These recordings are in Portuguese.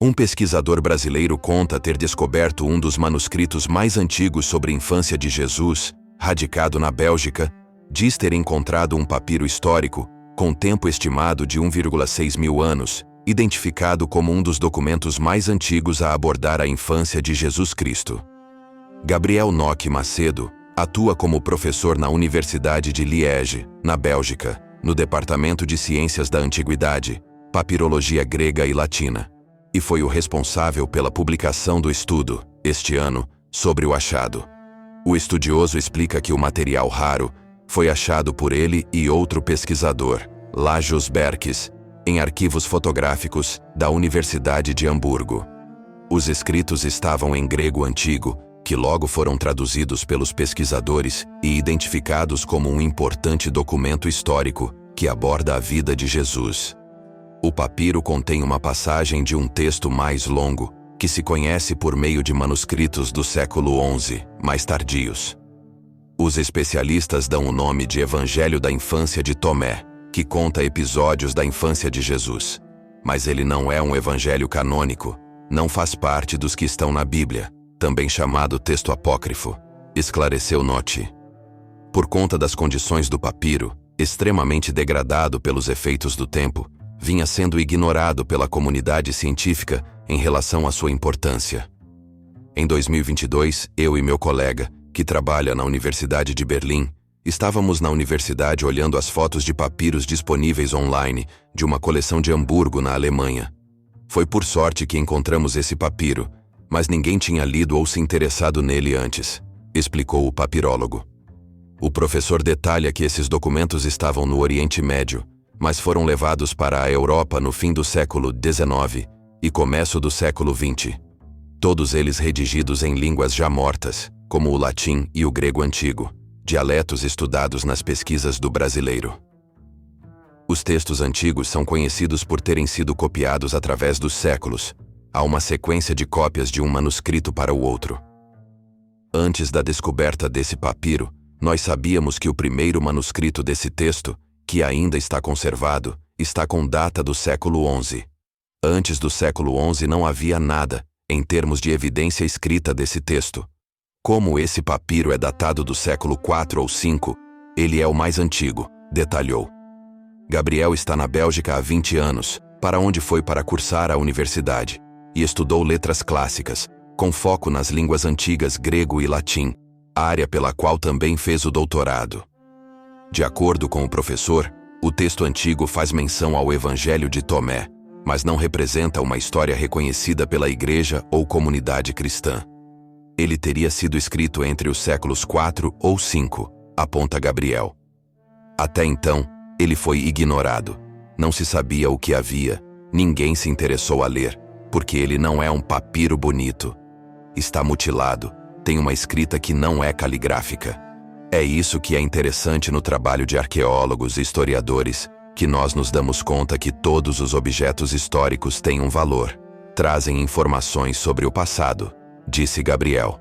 Um pesquisador brasileiro conta ter descoberto um dos manuscritos mais antigos sobre a infância de Jesus, radicado na Bélgica. Diz ter encontrado um papiro histórico, com tempo estimado de 1,6 mil anos, identificado como um dos documentos mais antigos a abordar a infância de Jesus Cristo. Gabriel Nock Macedo atua como professor na Universidade de Liege, na Bélgica, no Departamento de Ciências da Antiguidade, Papirologia Grega e Latina, e foi o responsável pela publicação do estudo, este ano, sobre o achado. O estudioso explica que o material raro foi achado por ele e outro pesquisador, Lajos Berkes, em arquivos fotográficos da Universidade de Hamburgo. Os escritos estavam em grego antigo, que logo foram traduzidos pelos pesquisadores e identificados como um importante documento histórico que aborda a vida de Jesus. O papiro contém uma passagem de um texto mais longo, que se conhece por meio de manuscritos do século XI, mais tardios. Os especialistas dão o nome de Evangelho da Infância de Tomé, que conta episódios da infância de Jesus. Mas ele não é um evangelho canônico, não faz parte dos que estão na Bíblia, também chamado texto apócrifo, esclareceu Nock. Por conta das condições do papiro, extremamente degradado pelos efeitos do tempo, vinha sendo ignorado pela comunidade científica em relação à sua importância. Em 2022, eu e meu colega, que trabalha na Universidade de Berlim, estávamos na universidade olhando as fotos de papiros disponíveis online de uma coleção de Hamburgo, na Alemanha. Foi por sorte que encontramos esse papiro, mas ninguém tinha lido ou se interessado nele antes, explicou o papirólogo. O professor detalha que esses documentos estavam no Oriente Médio, mas foram levados para a Europa no fim do século XIX e começo do século XX. Todos eles redigidos em línguas já mortas, como o latim e o grego antigo, dialetos estudados nas pesquisas do brasileiro. Os textos antigos são conhecidos por terem sido copiados através dos séculos. Há uma sequência de cópias de um manuscrito para o outro. Antes da descoberta desse papiro, nós sabíamos que o primeiro manuscrito desse texto, que ainda está conservado, está com data do século XI. Antes do século XI não havia nada, em termos de evidência escrita desse texto. Como esse papiro é datado do século IV ou V, ele é o mais antigo, detalhou. Gabriel está na Bélgica há 20 anos, para onde foi para cursar a universidade, e estudou letras clássicas, com foco nas línguas antigas grego e latim, área pela qual também fez o doutorado. De acordo com o professor, o texto antigo faz menção ao Evangelho de Tomé, mas não representa uma história reconhecida pela igreja ou comunidade cristã. Ele teria sido escrito entre os séculos IV ou V, aponta Gabriel. Até então, ele foi ignorado. Não se sabia o que havia, ninguém se interessou a ler, porque ele não é um papiro bonito. Está mutilado, tem uma escrita que não é caligráfica. É isso que é interessante no trabalho de arqueólogos e historiadores, que nós nos damos conta que todos os objetos históricos têm um valor, trazem informações sobre o passado, disse Gabriel.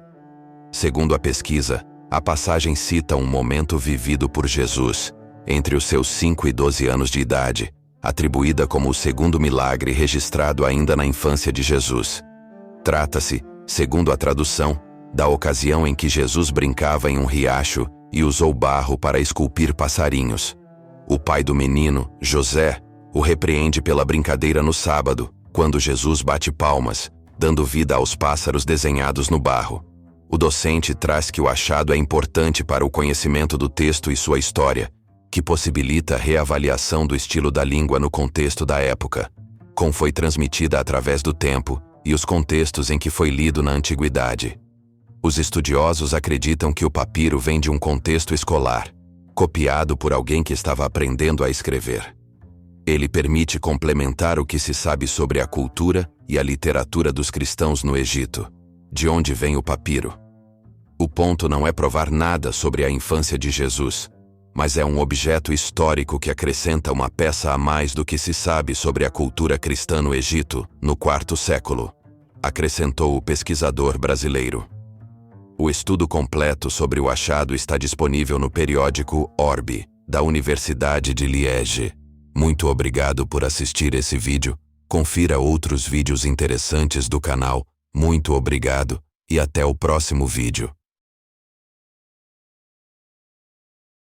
Segundo a pesquisa, a passagem cita um momento vivido por Jesus, entre os seus 5 e 12 anos de idade, atribuída como o segundo milagre registrado ainda na infância de Jesus. Trata-se, segundo a tradução, da ocasião em que Jesus brincava em um riacho e usou barro para esculpir passarinhos. O pai do menino, José, o repreende pela brincadeira no sábado, quando Jesus bate palmas, dando vida aos pássaros desenhados no barro. O docente traz que o achado é importante para o conhecimento do texto e sua história, que possibilita a reavaliação do estilo da língua no contexto da época, como foi transmitida através do tempo e os contextos em que foi lido na antiguidade. Os estudiosos acreditam que o papiro vem de um contexto escolar, copiado por alguém que estava aprendendo a escrever. Ele permite complementar o que se sabe sobre a cultura e a literatura dos cristãos no Egito, de onde vem o papiro. O ponto não é provar nada sobre a infância de Jesus, mas é um objeto histórico que acrescenta uma peça a mais do que se sabe sobre a cultura cristã no Egito, no IV século, acrescentou o pesquisador brasileiro. O estudo completo sobre o achado está disponível no periódico Orbe, da Universidade de Liege. Muito obrigado por assistir esse vídeo. Confira outros vídeos interessantes do canal. Muito obrigado e até o próximo vídeo.